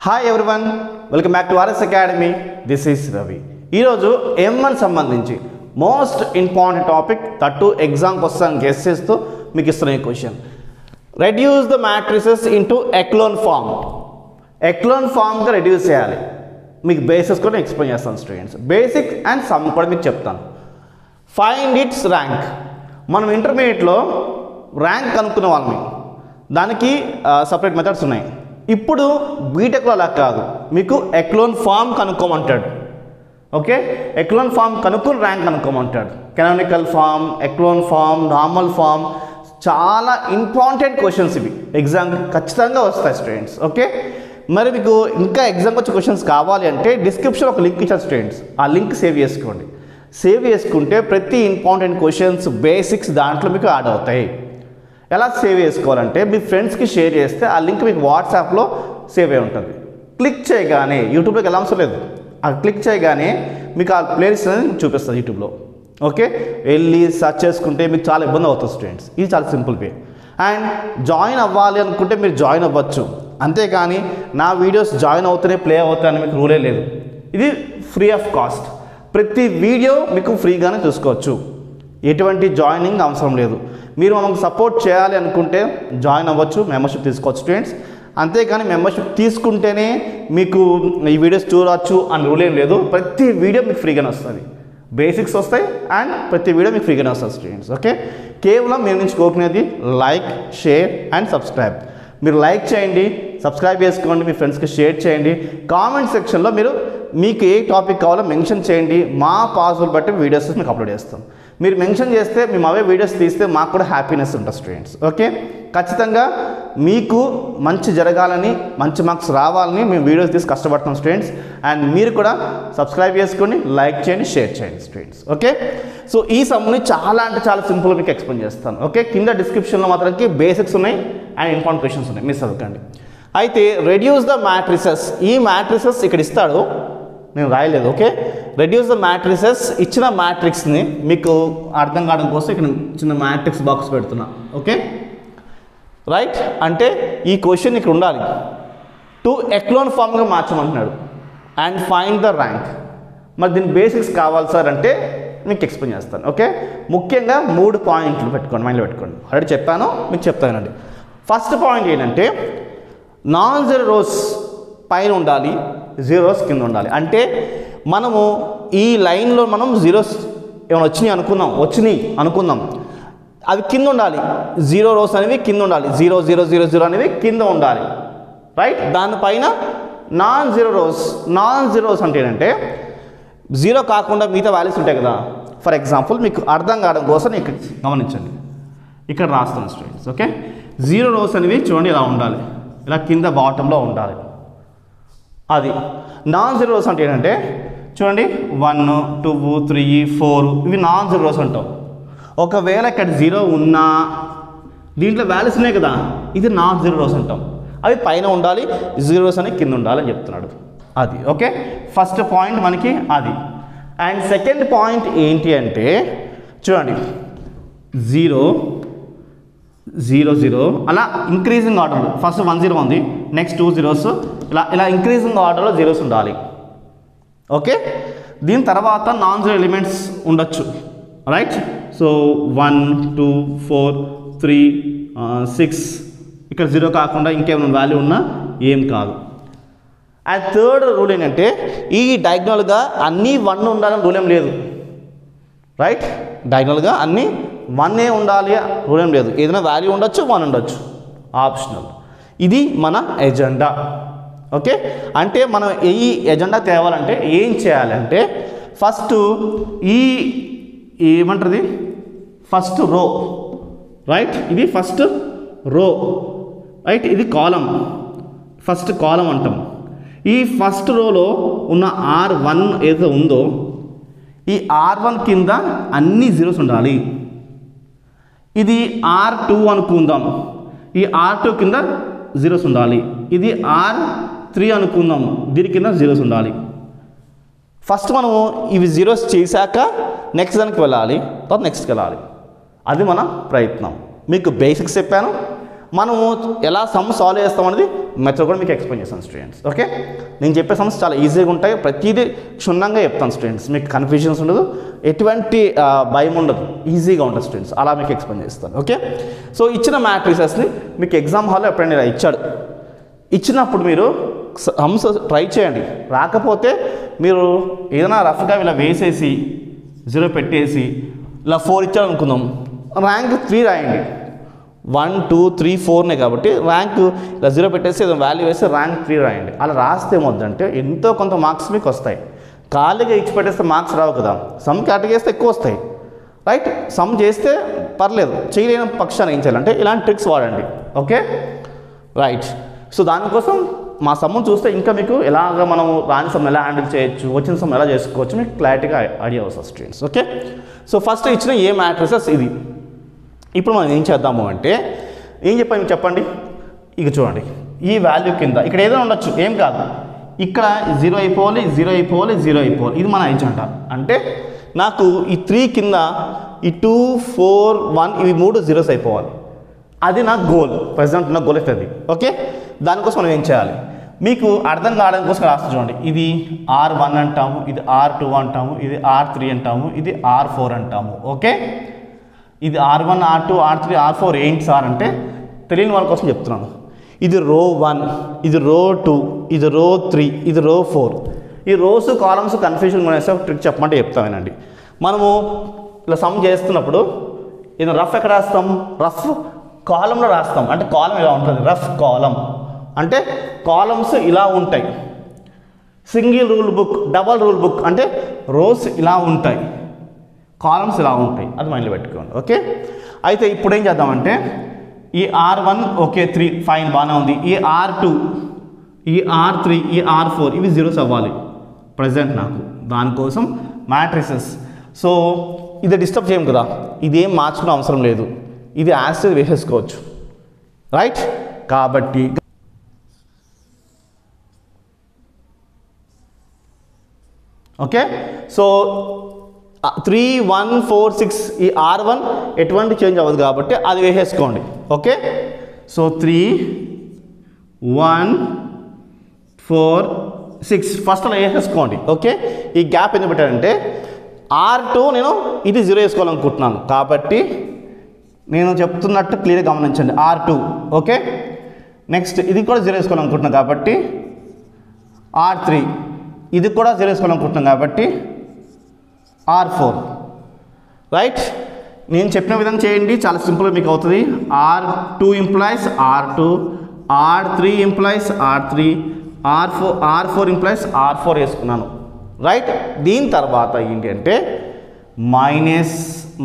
Hi everyone, welcome back to RS academy. This is Ravi. ఈరోజు M1 సంబంధించి most important topic, తట్టు ఎగ్జామ్కి వస్తాను గెస్ చేస్తూ మీకు ఇస్తున్న ఈ question. Reduce the matrices into echelon form. Echelon ఫామ్గా రెడ్యూస్ చేయాలి. మీకు బేసిక్స్ కూడా ఎక్స్ప్లెయిన్ చేస్తాను స్టూడెంట్స్. బేసిక్ అండ్ సమ్ కూడా మీకు చెప్తాను. Find its rank. మనం ఇంటర్మీడియట్లో ర్యాంక్ కనుక్కునే వాళ్ళని, దానికి సపరేట్ మెథడ్స్ ఉన్నాయి. ఇప్పుడు బీటెక్లో అలా కాదు, మీకు ఎక్లోన్ ఫామ్ కనుక్కోమంటాడు. ఓకే, ఎక్లోన్ ఫామ్ కనుక్కొని ర్యాంక్ కనుక్కోమంటాడు. Canonical form, echelon form, normal form, చాలా ఇంపార్టెంట్ క్వశ్చన్స్ ఇవి. ఎగ్జామ్ ఖచ్చితంగా వస్తాయి స్టూడెంట్స్. ఓకే, మరి మీకు ఇంకా ఎగ్జామ్కి వచ్చే క్వశ్చన్స్ కావాలి అంటే డిస్క్రిప్షన్ ఒక లింక్ ఇచ్చారు స్టూడెంట్స్. ఆ లింక్ సేవ్ చేసుకోండి. సేవ్ చేసుకుంటే ప్రతి ఇంపార్టెంట్ క్వశ్చన్స్, బేసిక్స్ దాంట్లో మీకు యాడ్ అవుతాయి. ఎలా సేవ్ చేసుకోవాలంటే మీ ఫ్రెండ్స్కి షేర్ చేస్తే ఆ లింక్ మీకు వాట్సాప్లో సేవ్ అయి ఉంటుంది. క్లిక్ చేయగానే యూట్యూబ్లోకి ఎలా అవసరం లేదు, ఆ క్లిక్ చేయగానే మీకు ఆ ప్లేలిస్ట్ అనేది చూపిస్తుంది యూట్యూబ్లో. ఓకే, వెళ్ళి సెర్చ్ చేసుకుంటే మీకు చాలా ఇబ్బంది అవుతుంది స్టూడెంట్స్. ఇది చాలా సింపుల్ వే. అండ్ జాయిన్ అవ్వాలి అనుకుంటే మీరు జాయిన్ అవ్వచ్చు, అంతేకాని నా వీడియోస్ జాయిన్ అవుతూనే ప్లే అవుతాయని మీకు రూలే లేదు. ఇది ఫ్రీ ఆఫ్ కాస్ట్. ప్రతి వీడియో మీకు ఫ్రీగానే చూసుకోవచ్చు, ఎటువంటి జాయినింగ్ అవసరం లేదు. మీరు మనకు సపోర్ట్ చేయాలి అనుకుంటే జాయిన్ అవ్వచ్చు, మెంబర్షిప్ తీసుకోవచ్చు స్టూడెంట్స్. అంతేకాని మెంబర్షిప్ తీసుకుంటేనే మీకు ఈ వీడియోస్ చూడవచ్చు అని రూల్ ఏం లేదు. ప్రతి వీడియో మీకు ఫ్రీగానే వస్తుంది, బేసిక్స్ వస్తాయి అండ్ ప్రతి వీడియో మీకు ఫ్రీగానే వస్తుంది స్టూడెంట్స్. ఓకే, కేవలం మీ నుంచి కోరుకునేది లైక్, షేర్ అండ్ సబ్స్క్రైబ్. మీరు లైక్ చేయండి, సబ్స్క్రైబ్ చేసుకోండి, మీ ఫ్రెండ్స్కి షేర్ చేయండి. కామెంట్ సెక్షన్లో మీకు ఏ టాపిక్ కావాలో మెన్షన్ చేయండి. మా పాజిబుల్ బట్టి వీడియోస్ మీకు అప్లోడ్ చేస్తాం. మీరు మెన్షన్ చేస్తే మేము అవే వీడియోస్ తీస్తే మాకు కూడా హ్యాపీనెస్ ఉంటుంది స్టూడెంట్స్. ఓకే, ఖచ్చితంగా మీకు మంచి జరగాలని, మంచి మార్క్స్ రావాలని మేము వీడియోస్ తీసి కష్టపడుతున్నాం స్టూడెంట్స్. అండ్ మీరు కూడా సబ్స్క్రైబ్ చేసుకొని లైక్ చేయండి, షేర్ చేయండి స్టూడెంట్స్. ఓకే, సో ఈ సమ్ని చాలా అంటే చాలా సింపుల్గా మీకు ఎక్స్ప్లెయిన్ చేస్తాను. ఓకే, కింద డిస్క్రిప్షన్లో మాత్రానికి బేసిక్స్ ఉన్నాయి అండ్ ఇంపార్టెంట్ క్వశ్చన్స్ ఉన్నాయి, మిస్ అవ్వకండి. అయితే రెడ్యూస్ ద మ్యాట్రిసెస్, ఈ మ్యాట్రిసెస్ ఇక్కడ ఇస్తాడు, నేను రాయలేదు. ఓకే, రెడ్యూస్ ద మ్యాట్రిసెస్, ఇచ్చిన మ్యాట్రిక్స్ని మీకు అర్థం కావడం కోసం ఇక్కడ చిన్న మ్యాట్రిక్స్ బాక్స్ పెడుతున్నా. ఓకే రైట్, అంటే ఈ క్వశ్చన్ ఇక్కడ ఉండాలి. టు ఎక్లోన్ ఫామ్గా మార్చమంటున్నాడు. And find the rank. మరి దీని బేసిక్స్ కావాలి సార్ అంటే మీకు ఎక్స్ప్లెయిన్ చేస్తాను. ఓకే, ముఖ్యంగా 3 పాయింట్లు పెట్టుకోండి, మైండ్లో పెట్టుకోండి. ఆల్రెడీ చెప్పాను, మీకు చెప్తానండి. ఫస్ట్ పాయింట్ ఏంటంటే నాన్ జీరో రోస్ పైన ఉండాలి, జీరో రోస్ కింద ఉండాలి. అంటే మనము ఈ లైన్లో మనం జీరోస్ ఏమైనా వచ్చినాయి అనుకుందాం, అవి కింద ఉండాలి. జీరో రోస్ అనేవి కింద ఉండాలి, 0 0 0 0 అనేవి కింద ఉండాలి. రైట్, దానిపైన నాన్ జీరో రోస్ అంటే ఏంటంటే జీరో కాకుండా మిగతా వాల్యూస్ ఉంటాయి కదా. ఫర్ ఎగ్జాంపుల్ మీకు అర్థం కావడం కోసం ఇక్కడ గమనించండి, ఇక్కడ రాస్తాను స్టూడెంట్స్. ఓకే, జీరో రోస్ అనేవి చూడండి ఇలా ఉండాలి, ఇలా కింద బాటంలో ఉండాలి. అది నాన్ జీరో రోస్ అంటే ఏంటంటే చూడండి 1 2 3 4 ఇవి నాన్ జీరో రోస్ అంటాం. ఒకవేళ ఇక్కడ 0 ఉన్నా దీంట్లో వాల్యూస్ ఉన్నాయి కదా, ఇది నాన్ జీరో రోస్ అంటాం. అవి పైన ఉండాలి, జీరో రోస్ అనేవి కింద ఉండాలి అని చెప్తున్నాడు. అది ఓకే, ఫస్ట్ పాయింట్ మనకి అది. అండ్ సెకండ్ పాయింట్ ఏంటి అంటే చూడండి 0 0 0 అలా ఇంక్రీజింగ్ ఆర్డర్లో ఫస్ట్ 1 0 ఉంది, నెక్స్ట్ 2 zeros, ఇలా ఇంక్రీజింగ్ ఆర్డర్లో జీరోస్ ఉండాలి. ఓకే, దీని తర్వాత నాన్ జీరో ఎలిమెంట్స్ ఉండొచ్చు. రైట్, సో 1 2 4 3 6 ఇక్కడ 0 కాకుండా ఇంకేమైనా వాల్యూ ఉన్నా ఏం కాదు. అండ్ థర్డ్ రూల్ ఏంటంటే ఈ డయాగ్నల్గా అన్నీ 1 ఉండాలని రూల్ ఏం లేదు. రైట్, డయాగ్నల్గా అన్నీ 1 ఉండాలి రూల్ ఏం లేదు. ఏదైనా వాల్యూ ఉండొచ్చు, 1 ఉండొచ్చు, ఆప్షనల్. ఇది మన ఎజెండా. ఓకే, అంటే మనం ఈ ఎజెండా తేవాలంటే ఏం చేయాలంటే ఫస్ట్ ఏమంటుంది ఫస్ట్ రో. రైట్, ఇది ఫస్ట్ రో. రైట్, ఇది కాలం, ఫస్ట్ కాలం అంటాం. ఈ ఫస్ట్ రోలో ఉన్న R1 ఏదో ఉందో ఈ R1 కింద అన్ని జీరోస్ ఉండాలి. ఇది R2 అనుకుందాం, ఈ R2 కింద జీరోస్ ఉండాలి. ఇది R3 అనుకుందాం, దీని కింద జీరోస్ ఉండాలి. ఫస్ట్ మనము ఇవి జీరోస్ చేశాక నెక్స్ట్ దానికి వెళ్ళాలి, తర్వాత నెక్స్ట్కి వెళ్ళాలి. అది మన ప్రయత్నం. మీకు బేసిక్స్ చెప్పాను, మనము ఎలా సమ్ సాల్వ్ చేస్తామనేది మెథడ్ కూడా మీకు ఎక్స్ప్లెయిన్ చేస్తాను స్టూడెంట్స్. ఓకే, నేను చెప్పే సమ్స్ చాలా ఈజీగా ఉంటాయి, ప్రతిదీ క్షుణ్ణంగా చెప్తాను స్టూడెంట్స్, మీకు కన్ఫ్యూజన్స్ ఉండదు, ఎటువంటి భయం ఉండదు, ఈజీగా ఉంటుంది స్టూడెంట్స్, అలా మీకు ఎక్స్ప్లెయిన్ చేస్తాను. ఓకే, సో ఇచ్చిన మ్యాట్రిసెస్ని మీకు ఎగ్జామ్ హాల్లో ఎప్పుడైనా ఇలా ఇచ్చాడు, ఇచ్చినప్పుడు మీరు సమ్స్ ట్రై చేయండి, రాకపోతే మీరు ఏదైనా రఫ్గా ఇలా వేసేసి 0 పెట్టేసి ఇలా 4 ఇచ్చాడు అనుకుందాం, ర్యాంక్ 3 రాయండి. 1 2 3 4నే కాబట్టి ర్యాంక్ ఇలా 0 పెట్టేసి ఏదో వాల్యూ వేసి ర్యాంక్ 3 రాయండి. అలా రాస్తే ఏమవుతుందంటే ఎంతో కొంత మార్క్స్ మీకు వస్తాయి. ఖాళీగా ఇచ్చి పెట్టేస్తే మార్క్స్ రావు కదా, సమ్ కేటగిరీ చేస్తే ఎక్కువ వస్తాయి, రైట్? సమ్ చేస్తే పర్లేదు, చేయలేని పక్షాన్ని ఏం చేయాలంటే ఇలాంటి ట్రిక్స్ వాడండి. Okay, right. సో దానికోసం మా సమ్మును చూస్తే ఇంకా మీకు ఎలాగ మనం రాని సమ్ ఎలా హ్యాండిల్ చేయొచ్చు, వచ్చిన సమ్ ఎలా చేసుకోవచ్చు మీకు క్లారిటీగా ఐడియా వస్తుంది స్టూడెంట్స్. ఓకే, సో ఫస్ట్ ఇచ్చిన ఏ మ్యాట్రిసెస్ ఇది. ఇప్పుడు మనం ఏం చేద్దాము అంటే ఏం చెప్పాను చెప్పండి. ఇక చూడండి, ఈ వాల్యూ కింద ఇక్కడ ఏదైనా ఉండొచ్చు, ఏం కాదు, ఇక్కడ 0 అయిపోవాలి, 0 అయిపోవాలి, 0 అయిపోవాలి, ఇది మన ఐజ్ అంట. అంటే నాకు ఈ 3 కింద ఈ 2 4 1 ఇవి 3 0s అయిపోవాలి, అది నా గోల్, ప్రజెంట్ నా గోల్ అవుతుంది. ఓకే, దానికోసం మనం ఏం చేయాలి, మీకు అర్థం కావడం కోసం రాస్తా చూడండి. ఇది R1 అంటాము, ఇది R2 అంటాము, ఇది R3 అంటాము, ఇది R4 అంటాము. ఓకే, ఇది R1 R2 R3 R4 ఏంటి సార్ అంటే తెలియని వాళ్ళ కోసం చెప్తున్నాను. ఇది రో 1, ఇది రో 2, ఇది రో 3, ఇది రో 4. ఈ రోస్ కాలమ్స్ కన్ఫ్యూజన్ అనేసి ట్రిక్ చెప్పమంటే చెప్తామేనండి. మనము ఇలా సమ్ చేస్తున్నప్పుడు ఇది రఫ్ ఎక్కడ రాస్తాం, రఫ్ కాలంలో రాస్తాం. అంటే కాలం ఇలా ఉంటుంది, రఫ్ కాలం అంటే కాలమ్స్ ఇలా ఉంటాయి. Single rule book, double rule book అంటే రోస్ ఇలా ఉంటాయి, కాలమ్స్ ఇలా ఉంటాయి, అది మైండ్లో పెట్టుకోండి. ఓకే, అయితే ఇప్పుడు ఏం చేద్దామంటే ఈ R1 ఓకే 3 ఫైన్ బాగానే ఉంది, ఈ R2 ఈ R3 ఈ R4 ఇవి 0s అవ్వాలి ప్రజెంట్ నాకు. దానికోసం మ్యాట్రిసెస్, సో ఇది డిస్టర్బ్ చేయం కదా, ఇదేం మార్చుకునే అవసరం లేదు, ఇది యాసిడ్ వేసేసుకోవచ్చు, రైట్? కాబట్టి ఓకే, సో 3 1 4 6 ఈ R1 ఎటువంటి చేంజ్ అవ్వదు కాబట్టి అది వేసేసుకోండి. ఓకే, సో 3 1 4 6 ఫస్ట్ అలా వేసేసుకోండి. ఓకే, ఈ గ్యాప్ ఎందుకు పెట్టారంటే R2 నేను ఇది 0 వేసుకోవాలనుకుంటున్నాను కాబట్టి నేను చెప్తున్నట్టు క్లియర్గా గమనించండి. R2 ఓకే, నెక్స్ట్ ఇది కూడా 0 వేసుకోవాలనుకుంటున్నాను కాబట్టి R3 ఇది కూడా 0 వేసుకోవాలనుకుంటున్నాను కాబట్టి R4, రైట్? నేను చెప్పిన విధంగా చేయండి, చాలా సింపుల్గా మీకు అవుతుంది. R2 implies R2, R3 implies R3, R4 implies R4 వేసుకున్నాను, రైట్? దీని తర్వాత ఏంటి అంటే మైనస్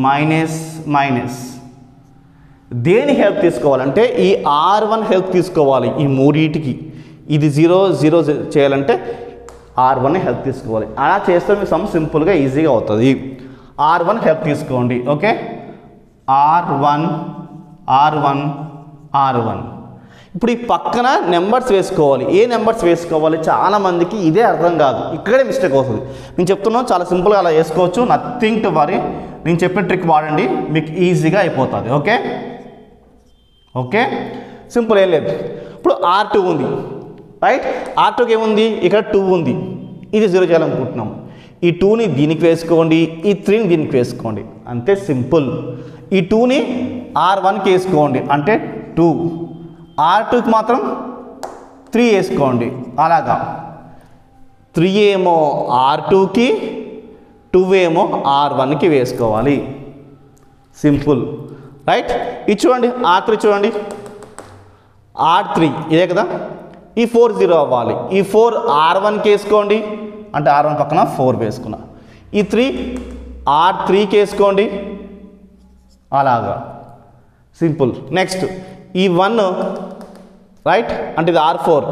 మైనస్ మైనస్, దేని హెల్ప్ తీసుకోవాలంటే ఈ R1 హెల్ప్ తీసుకోవాలి. ఈ మూడింటికి ఇది 0 0 చేయాలంటే R1 హెల్ప్ తీసుకోవాలి. అలా చేస్తే మీకు సమ్ సింపుల్గా ఈజీగా అవుతుంది. R1 హెల్ప్ తీసుకోండి. Okay, R1 R1 R1. ఇప్పుడు ఈ పక్కన నెంబర్స్ వేసుకోవాలి. ఏ నెంబర్స్ వేసుకోవాలి చాలామందికి ఇదే అర్థం కాదు, ఇక్కడే మిస్టేక్ అవుతుంది. నేను చెప్తున్నాను చాలా సింపుల్గా అలా వేసుకోవచ్చు, నథింగ్ టు వరీ. నేను చెప్పిన ట్రిక్ వాడండి, మీకు ఈజీగా అయిపోతుంది. ఓకే ఓకే, సింపుల్, ఏం లేదు. ఇప్పుడు R2 ఉంది, రైట్? R2కి ఏముంది, ఇక్కడ 2 ఉంది, ఇది 0 చేయాలనుకుంటున్నాం. ఈ 2ని దీనికి వేసుకోండి, ఈ 3ని దీనికి వేసుకోండి, అంతే సింపుల్. ఈ 2ని R1కి వేసుకోండి అంటే 2, R2కి మాత్రం 3 వేసుకోండి, అలాగా 3 ఏమో R2కి 2 ఏమో R1కి వేసుకోవాలి, సింపుల్, రైట్? ఇది చూడండి, R3 చూడండి, R3 ఇదే కదా, ఈ 4 0 అవ్వాలి. ఈ 4 R1కి వేసుకోండి అంటే R1 పక్కన 4 వేసుకున్నా. ఈ 3 R3కి వేసుకోండి, అలాగా సింపుల్. నెక్స్ట్ ఈ 1 రైట్ అంటే ఇది R4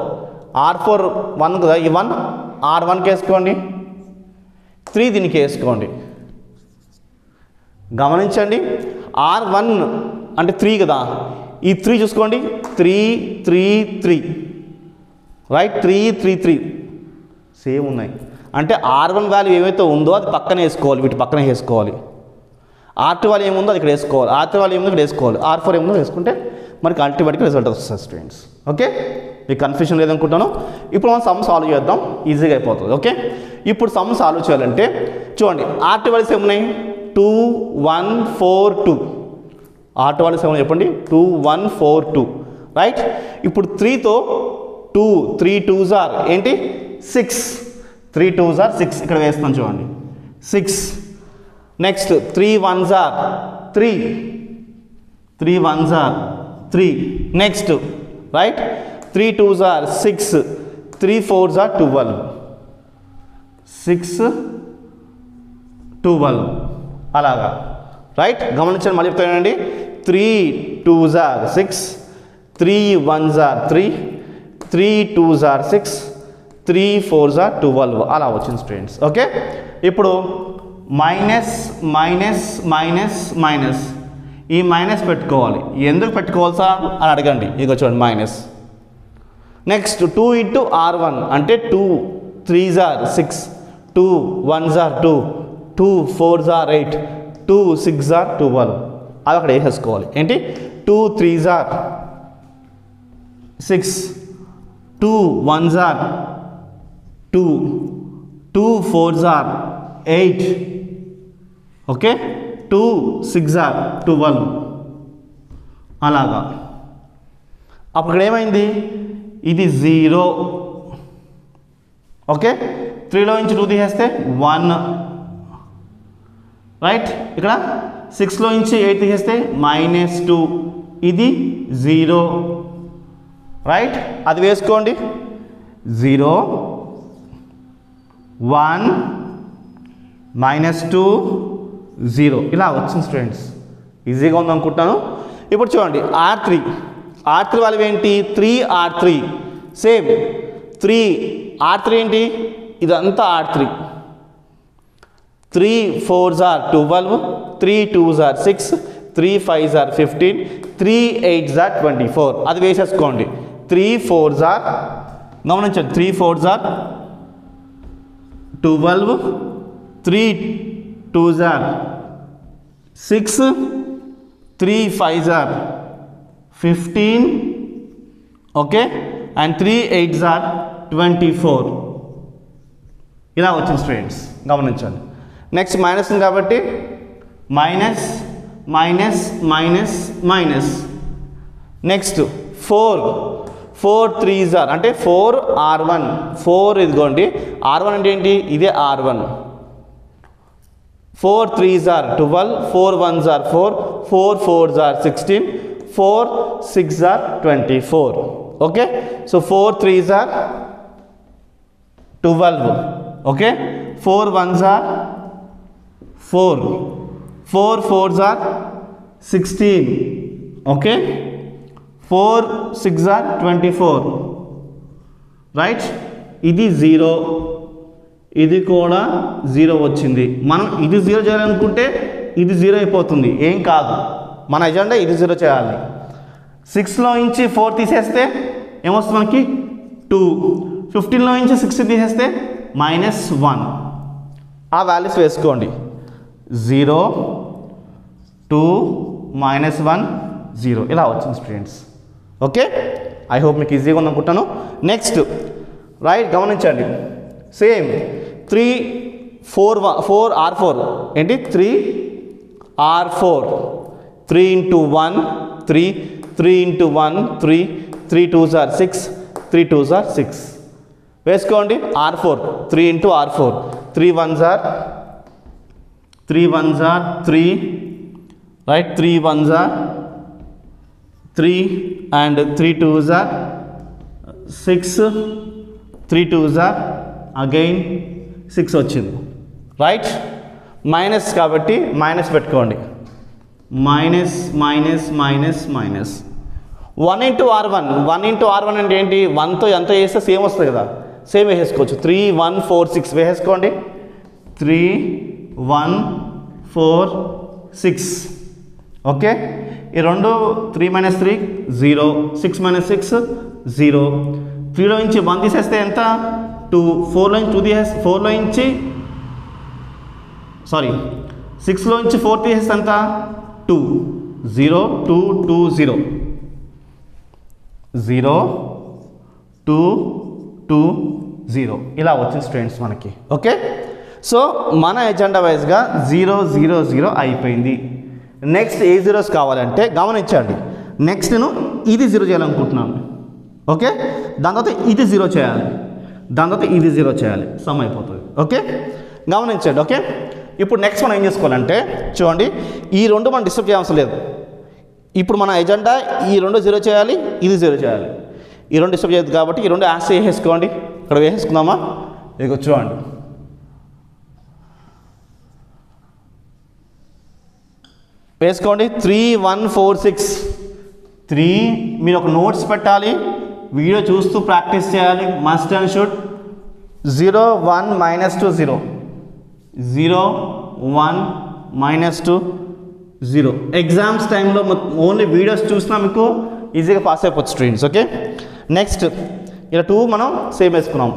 1 కదా, ఈ 1 R1కి వేసుకోండి, 3 దీనికి వేసుకోండి. గమనించండి, R1 అంటే 3 కదా, ఈ 3 చూసుకోండి, 3 3 3 రైట్, 3 3 3 సేమ్ ఉన్నాయి. అంటే R1 వాల్యూ ఏమైతే ఉందో అది పక్కన వేసుకోవాలి, వీటి పక్కన వేసుకోవాలి. R2 వాల్యూ ఏముందో అది ఇక్కడ వేసుకోవాలి, R3 వాల్యూ ఏముందో ఇక్కడ వేసుకోవాలి, R4 ఏముందో వేసుకుంటే మనకి అల్టిమేట్గా రిజల్ట్ వస్తుంది స్టూడెంట్స్. ఓకే, మీకు కన్ఫ్యూజన్ లేదనుకుంటాను. ఇప్పుడు మనం సమ్ సాల్వ్ చేద్దాం, ఈజీగా అయిపోతుంది. ఓకే, ఇప్పుడు సమ్ సాల్వ్ చేయాలంటే చూడండి, ఆర్ట్ వాల్యూస్ ఏమున్నాయి? 2 1 4 2. ఆర్ట్ వాల్యూస్ ఏమన్నా చెప్పండి? 2 1 4 2, రైట్. ఇప్పుడు 3తో 3 2s ఆర్ ఏంటి? 6. 3 2s ఆర్ 6. ఇక్కడ వేస్తాను చూడండి, 6. Next 3 1s are 3. 3 1s are 3. Next right, 3 2s are 6. 3 4s are 12. 6 12 అలాగా, రైట్. గమనించండి, మళ్ళీ చెప్తానండి. 3 2s are 6. 3 1s are 3. 3 2s are 6. 3 4s are 12 అలా వచ్చింది స్టూడెంట్స్. ఓకే, ఇప్పుడు మైనస్ మైనస్ మైనస్ మైనస్, ఈ మైనస్ పెట్టుకోవాలి. ఎందుకు పెట్టుకోవాలి సార్ అని అడగండి. ఇక చూడండి మైనస్. నెక్స్ట్ 2 ఇంటూ R1 అంటే 2 3s are 6. 2 1s are 2. 2 4s are 8. 2 6s are 12. అది అక్కడ వేసేసుకోవాలి. ఏంటి? 2 3s are 6. 2 1s are 2. 2 4s are 8. Okay, 2 6s are 12 అలాగా. అప్పుడు ఏమైంది? ఇది 0. ఓకే, 3లో నుంచి 2 తీసేస్తే 1, రైట్. ఇక్కడ 6లో నుంచి 8 తీసేస్తే -2, ఇది 0, రైట్. అది వేసుకోండి. 0 1 -2 0 ఇలా వచ్చింది స్టూడెంట్స్. ఈజీగా ఉంది అనుకుంటున్నాను. ఇప్పుడు చూడండి, R3 వాల్యూ ఏంటి? 3R3. సేమ్ 3 R3 ఏంటి? ఇదంతా R3. 3 4s are 12. 3 2s are 6. 3 5s are 15. 3 8s ఆర్ 24. అది వేసేసుకోండి. 3 4s ఆర్, గమనించండి, 3 4s are 12. 3 2s are 6. 3 5s are 15. Okay, and 3 8s ఆర్ 24 ఇలా వచ్చింది స్టూడెంట్స్. గమనించండి. నెక్స్ట్ మైనస్ ఉంది కాబట్టి minus minus minus minus. Next 4 3s are అంటే 4 R1. 4 ఇదిగోండి, R1 అంటే ఏంటి? ఇదే R1. 4 3s are 12. 4 1s are 4. 4 4s are 16. 4 6s are 24. Okay, so 4 3s are 12. Okay, 4 1s are 4. 4 4s are 16. Okay, 4 6s are 24, right. ఇది 0, ఇది కూడా 0 వచ్చింది. మనం ఇది 0 చేయాలనుకుంటే ఇది 0 అయిపోతుంది, ఏం కాదు. మన ఎజెండా ఇది 0 చేయాలి. 6లో నుంచి 4 తీసేస్తే ఏమొస్తుంది మనకి? 2. 15లో నుంచి 6 తీసేస్తే -1. ఆ వాల్యూస్ వేసుకోండి. 0 2 -1 0 ఇలా వచ్చింది స్టూడెంట్స్. ఓకే, ఐ హోప్ మీకు ఈజీగా ఉందనుకుంటాను. నెక్స్ట్ రైట్, గమనించండి. సేమ్ 3 4 R4 ఏంటి? 3 R4. 3 into 1 3. 3 into 1 3. 3 2s are 6. 3 2s are 6 వేసుకోండి. R4 3 into R4. 3 1s are 3, right. 3 1s are 3 and 3 2s are 6. 3 2s are again 6 వచ్చింది, రైట్. మైనస్ కాబట్టి minus పెట్టుకోండి. Minus minus minus minus 1 into R1. 1 into R1 అంటే ఏంటి? 1తో ఎంత వేస్తే same వస్తుంది కదా, సేమ్ వేసేసుకోవచ్చు. 3 1 4 6 వేసేసుకోండి. 3 1 4 6. ఓకే, ఈ రెండు 3 - 3 0. 6 - 6 0. 3లో నుంచి 1 తీసేస్తే ఎంత? 2. 4లో నుంచి 2 తీసేస్తే 4లో నుంచి 6లో నుంచి 4 తీసేస్తే ఎంత? 2. 0 2 2 0. 0 2 2 0 ఇలా వచ్చింది స్టూడెంట్స్ మనకి. ఓకే, సో మన ఎజెండా వైజ్గా 0 0 0 అయిపోయింది. నెక్స్ట్ ఏ జీరోస్ కావాలంటే గమనించండి, నెక్స్ట్ నేను ఇది 0 చేయాలనుకుంటున్నాను. ఓకే, దాని తర్వాత ఇది 0 చేయాలి, దాని తర్వాత ఇది 0 చేయాలి, సమ్ అయిపోతుంది. ఓకే, గమనించండి. ఓకే, ఇప్పుడు నెక్స్ట్ మనం ఏం చేసుకోవాలంటే చూడండి, ఈ రెండు మనం డిస్టర్బ్ చేయాల్సిన లేదు. ఇప్పుడు మన ఎజెండా ఈ రెండు 0 చేయాలి, ఇది 0 చేయాలి. ఈ రెండు డిస్టర్బ్ చేయదు కాబట్టి ఈ రెండు యాక్స్ వేసేసుకోండి. ఇక్కడ వేసేసుకుందామా? ఇక చూడండి, వేసుకోండి. 3 1 4 6 3 మీరు ఒక నోట్స్ పెట్టాలి, వీడియో చూస్తూ ప్రాక్టీస్ చేయాలి. Must and should. 0 1 -2 0 0 1 -2 0. ఎగ్జామ్స్ టైంలో ఓన్లీ వీడియోస్ చూసినా మీకు ఈజీగా పాస్ అయిపోవచ్చు స్టూడెంట్స్. ఓకే, నెక్స్ట్ ఇలా 2 మనం సేమ్ వేసుకున్నాం.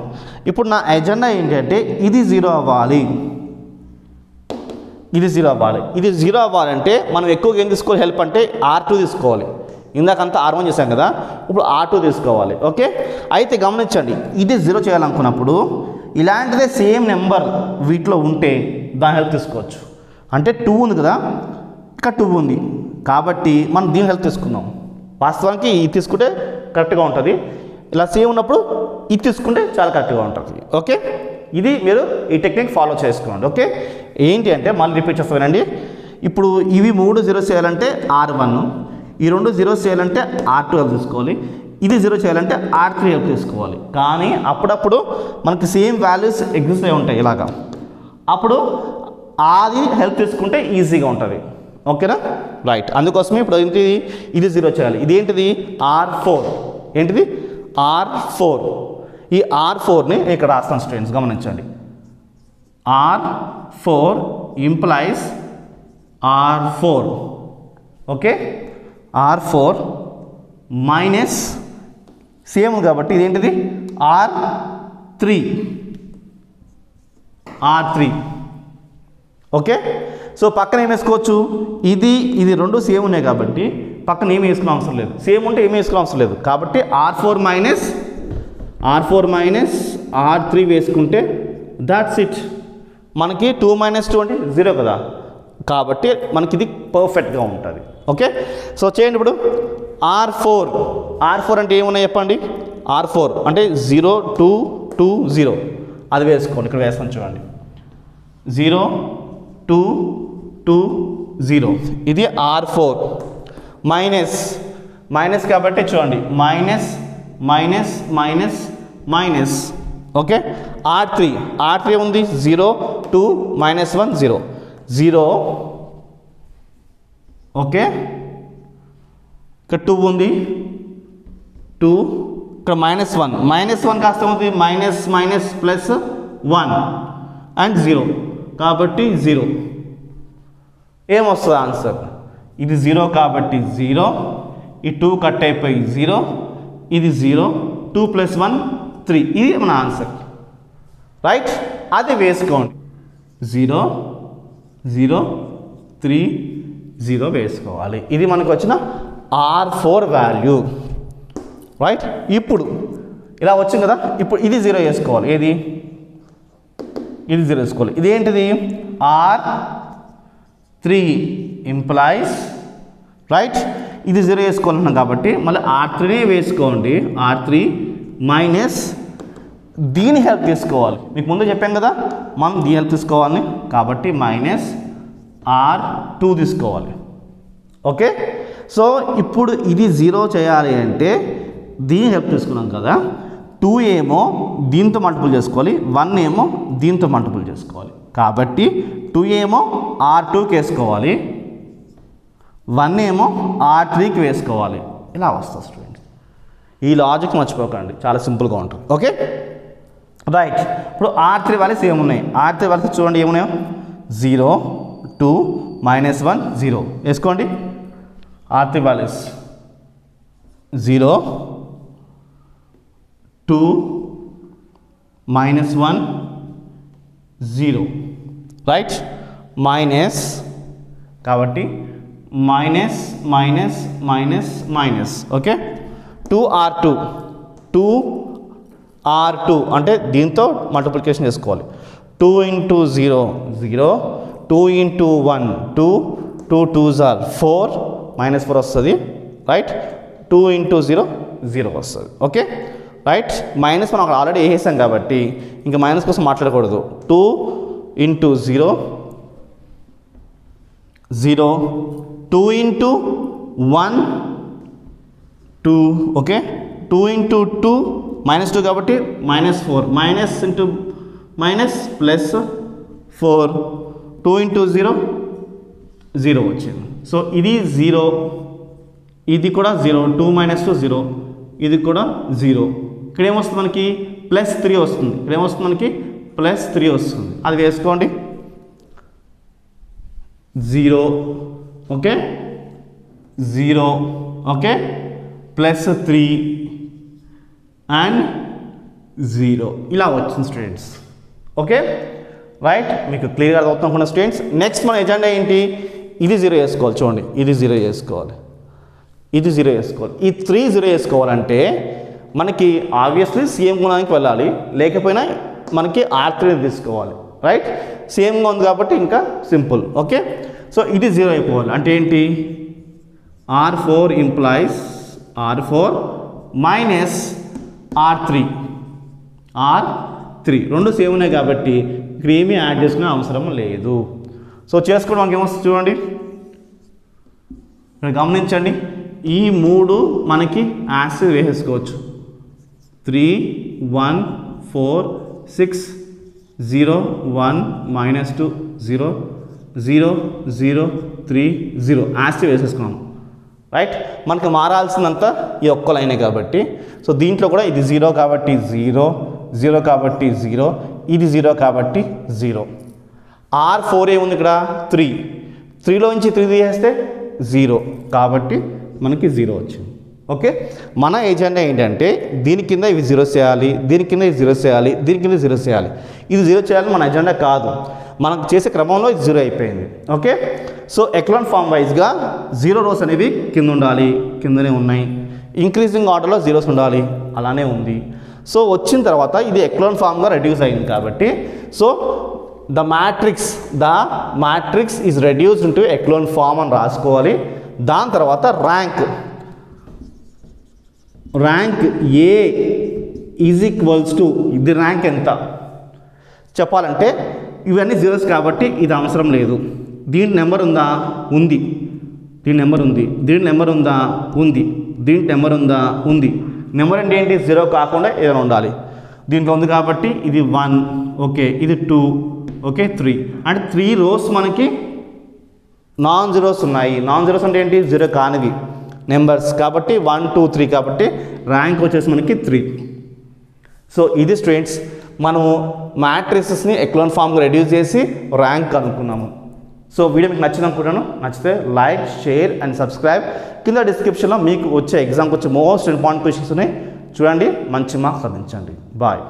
ఇప్పుడు నా ఎజెండా ఏంటంటే ఇది 0 అవ్వాలి, ఇది 0 అవ్వాలి. ఇది 0 అవ్వాలంటే మనం ఎక్కువగా ఏం తీసుకోవాలి? హెల్ప్ అంటే R2 తీసుకోవాలి. ఇందాకంతా R1 చేసాం కదా, ఇప్పుడు R2 తీసుకోవాలి. ఓకే, అయితే గమనించండి, ఇది 0 చేయాలనుకున్నప్పుడు ఇలాంటిదే సేమ్ నెంబర్ వీటిలో ఉంటే దాని హెల్ప్ తీసుకోవచ్చు. అంటే 2 ఉంది కదా, ఇక్కడ 2 ఉంది కాబట్టి మనం దీని హెల్ప్ తీసుకుందాం. వాస్తవానికి ఇది తీసుకుంటే కరెక్ట్గా ఉంటుంది. ఇలా సేమ్ ఉన్నప్పుడు ఇది తీసుకుంటే చాలా కరెక్ట్గా ఉంటుంది. ఓకే, ఇది మీరు ఈ టెక్నిక్ ఫాలో చేసుకోండి. ఓకే, ఏంటి అంటే మళ్ళీ రిపీట్ చేస్తానండి. ఇప్పుడు ఇవి 3 0 చేయాలంటే R1, ఈ 2 0 చేయాలంటే R2 హెల్ప్ తీసుకోవాలి, ఇది 0 చేయాలంటే R3 హెల్ప్ తీసుకోవాలి. కానీ అప్పుడప్పుడు మనకి సేమ్ వాల్యూస్ ఎగ్జిస్ట్ అయి ఉంటాయి ఇలాగా, అప్పుడు అది హెల్ప్ తీసుకుంటే ఈజీగా ఉంటుంది. ఓకేనా, రైట్. అందుకోసమే ఇప్పుడు ఏంటి, ఇది 0 చేయాలి. ఇది ఏంటిది? R4. ఏంటిది? R4. ఈ R4ని ఇక్కడ రాస్తాను స్టూడెంట్స్, గమనించండి. R4 implies R4. Okay, R4 minus same కాబట్టి ఇదేంటిది? R3. ఓకే, సో పక్కన ఏం వేసుకోవచ్చు? ఇది రెండు సేమ్ ఉన్నాయి కాబట్టి పక్కన ఏమి వేసుకునే అవసరం లేదు. సేమ్ ఉంటే ఏమి వేసుకునే అవసరం లేదు కాబట్టి R4 మైనస్ R3 వేసుకుంటే దాట్స్ ఇట్. మనకి 2 - 2 అంటే 0 కదా, కాబట్టి మనకి ఇది పర్ఫెక్ట్గా ఉంటుంది. ఓకే, సో చేయండి. ఇప్పుడు R4 అంటే ఏమున్నాయి చెప్పండి? R4 అంటే 0 2 2 0 అది వేసుకోండి. ఇక్కడ వేస్తాను చూడండి, 0 2 2 0 ఇది R4 మైనస్ కాబట్టి చూడండి మైనస్. ఓకే, R3 ఉంది 0 2 -1 0 0. ఓకే, ఇక్కడ 2 ఉంది 2, ఇక్కడ -1 కాస్త ఉంది మైనస్ ప్లస్ 1 అండ్ 0 కాబట్టి 0. ఏమొస్తుంది ఆన్సర్? ఇది 0 కాబట్టి 0, ఈ 2 కట్ అయిపోయి 0, ఇది 0, 2 + 1 3. ఇది మన ఆన్సర్. రైట్, అది వేసుకోండి. 0 0 3 0 వేసుకోవాలి. ఇది మనకు వచ్చిన R4 వాల్యూ. రైట్, ఇప్పుడు ఇలా వచ్చింది కదా, ఇప్పుడు ఇది 0 వేసుకోవాలి. ఏది? ఇది 0 వేసుకోవాలి. ఇదేంటిది? R3 implies. రైట్, ఇది 0 వేసుకోవాలన్నాం కాబట్టి మళ్ళీ R3 వేసుకోండి. R3 మైనస్ దీని హెల్ప్ తీసుకోవాలి. మీకు ముందు చెప్పాం కదా మనం దీని హెల్ప్ తీసుకోవాలని, కాబట్టి మైనస్ R2 తీసుకోవాలి. ఓకే, సో ఇప్పుడు ఇది 0 చేయాలి అంటే దీని హెల్ప్ తీసుకున్నాం కదా, 2 ఏమో దీంతో మల్టిపుల్ చేసుకోవాలి, 1 ఏమో దీంతో మల్టిపుల్ చేసుకోవాలి. కాబట్టి 2 ఏమో R2కి వేసుకోవాలి, 1 ఏమో R3కి వేసుకోవాలి. ఇలా వస్తుంది స్టూడెంట్స్. ఈ లాజిక్ మర్చిపోకండి, చాలా సింపుల్గా ఉంటుంది. Okay, right. ఇప్పుడు R3 వాల్యూస్ ఏమున్నాయి? R3 వాల్యూస్ చూడండి ఏమున్నాయో, 0 2 -1 0 వేసుకోండి. R3 values 0 2 -1 0. రైట్, మైనస్ కాబట్టి మైనస్. ఓకే, 2R2 2R2 అంటే దీంతో మల్టిప్లికేషన్ చేసుకోవాలి. 2 into 0 0, 2 into 1 2, 2 2s are 4, -4 వస్తుంది రైట్. 2 into 0 0 వస్తుంది. Okay right. మైనస్ మనం అక్కడ ఆల్రెడీ వేసేసాం కాబట్టి ఇంకా మైనస్ కోసం మాట్లాడకూడదు. 2 into 0 0, 2 into 1 2, ఓకే. 2 into 2 -2 కాబట్టి -4, minus into minus plus 4, 2 into 0 0 వచ్చింది. సో ఇది 0, ఇది కూడా 0, 2 - 2 0, ఇది కూడా 0. ఇక్కడ ఏమొస్తుంది మనకి +3 వస్తుంది. ఇక్కడ ఏమొస్తుంది మనకి +3 వస్తుంది. అది వేసుకోండి 0, ఓకే 0, ఓకే +3 అండ్ 0 ఇలా వచ్చింది స్టూడెంట్స్. Okay right. మీకు క్లియర్గా అర్థమవుతున్నా స్టూడెంట్స్. నెక్స్ట్ మన ఎజెండా ఏంటి? ఇది 0 వేసుకోవాలి. చూడండి ఇది 0 వేసుకోవాలి, ఇది 0 వేసుకోవాలి. ఈ 3 0 వేసుకోవాలంటే మనకి ఆబ్వియస్లీ సేమ్ గుణానికి వెళ్ళాలి, లేకపోయినా మనకి R3 తీసుకోవాలి రైట్. సేమ్గా ఉంది కాబట్టి ఇంకా సింపుల్. ఓకే సో ఇది 0 అయిపోవాలి. అంటే ఏంటి? R4 implies R4 minus R3 రెండు సేమ్ ఉన్నాయి కాబట్టి ఇక్కడ ఏమీ యాడ్ చేసుకునే అవసరం లేదు. సో చేసుకోవడం మనకి ఏమొస్తుంది చూడండి, ఇక్కడ గమనించండి. ఈ 3 మనకి యాసిడ్ వేసేసుకోవచ్చు. 3 1 4 6 0 1 -2 0 0 0 3 0 యాసిడ్ వేసేసుకున్నాం రైట్. మనకి మారాల్సిందంతా ఈ ఒక్క లైనే కాబట్టి సో దీంట్లో కూడా ఇది 0 కాబట్టి 0 0 కాబట్టి 0, ఇది 0 కాబట్టి 0. R4 ఏముంది ఇక్కడ 3, 3లో నుంచి 3 తీసేస్తే 0 కాబట్టి మనకి 0 వచ్చింది. ఓకే మన ఏజెండా ఏంటంటే దీని కింద ఇవి 0 చేయాలి, దీని కింద ఇది 0 చేయాలి, దీని కింద 0 చేయాలి. ఇది 0 చేయాలని మన ఎజెండా కాదు, మనకు చేసే క్రమంలో ఇది 0 అయిపోయింది. ఓకే సో ఎక్లాన్ ఫామ్ వైజ్గా 0 రోస్ అనేవి కింద ఉండాలి, కిందనే ఉన్నాయి. ఇంక్రీజింగ్ ఆర్డర్లో 0s ఉండాలి, అలానే ఉంది. సో వచ్చిన తర్వాత ఇది ఎక్లాన్ ఫామ్గా రెడ్యూస్ అయింది కాబట్టి so the matrix is reduced into echelon form అని రాసుకోవాలి. దాని తర్వాత rank a is equals to ఇది ర్యాంక్ ఎంత చెప్పాలంటే ఇవన్నీ 0s కాబట్టి ఇది అవసరం లేదు. దీని నెంబర్ ఉందా? ఉంది. దీని నెంబర్ ఉంది. దీని నెంబర్ ఉందా? ఉంది. దీని నెంబర్ ఉందా? ఉంది. నెంబర్ అంటే ఏంటి? 0 కాకుండా ఏదైనా ఉండాలి. దీంట్లో ఉంది కాబట్టి ఇది 1, ఓకే ఇది 2, ఓకే 3 అంటే 3 రోస్ మనకి నాన్ జీరోస్ ఉన్నాయి. నాన్ జీరోస్ అంటే ఏంటి? 0 కానివి నెంబర్స్ కాబట్టి 1 2 3 కాబట్టి ర్యాంక్ వచ్చేసి మనకి 3. సో ఇది స్టూడెంట్స్ మనము మ్యాట్రిసెస్ని ఎక్లాన్ ఫామ్గా రెడ్యూస్ చేసి ర్యాంక్ అనుకున్నాము. సో వీడియో మీకు నచ్చింది అనుకుంటాను. నచ్చితే లైక్ షేర్ అండ్ సబ్స్క్రైబ్. కింద డిస్క్రిప్షన్లో మీకు వచ్చే ఎగ్జామ్కి వచ్చే మోస్ట్ ఇంపార్టెంట్ క్వశ్చన్స్ ఉన్నాయి, చూడండి, మంచి మార్క్స్ సాధించండి. బాయ్.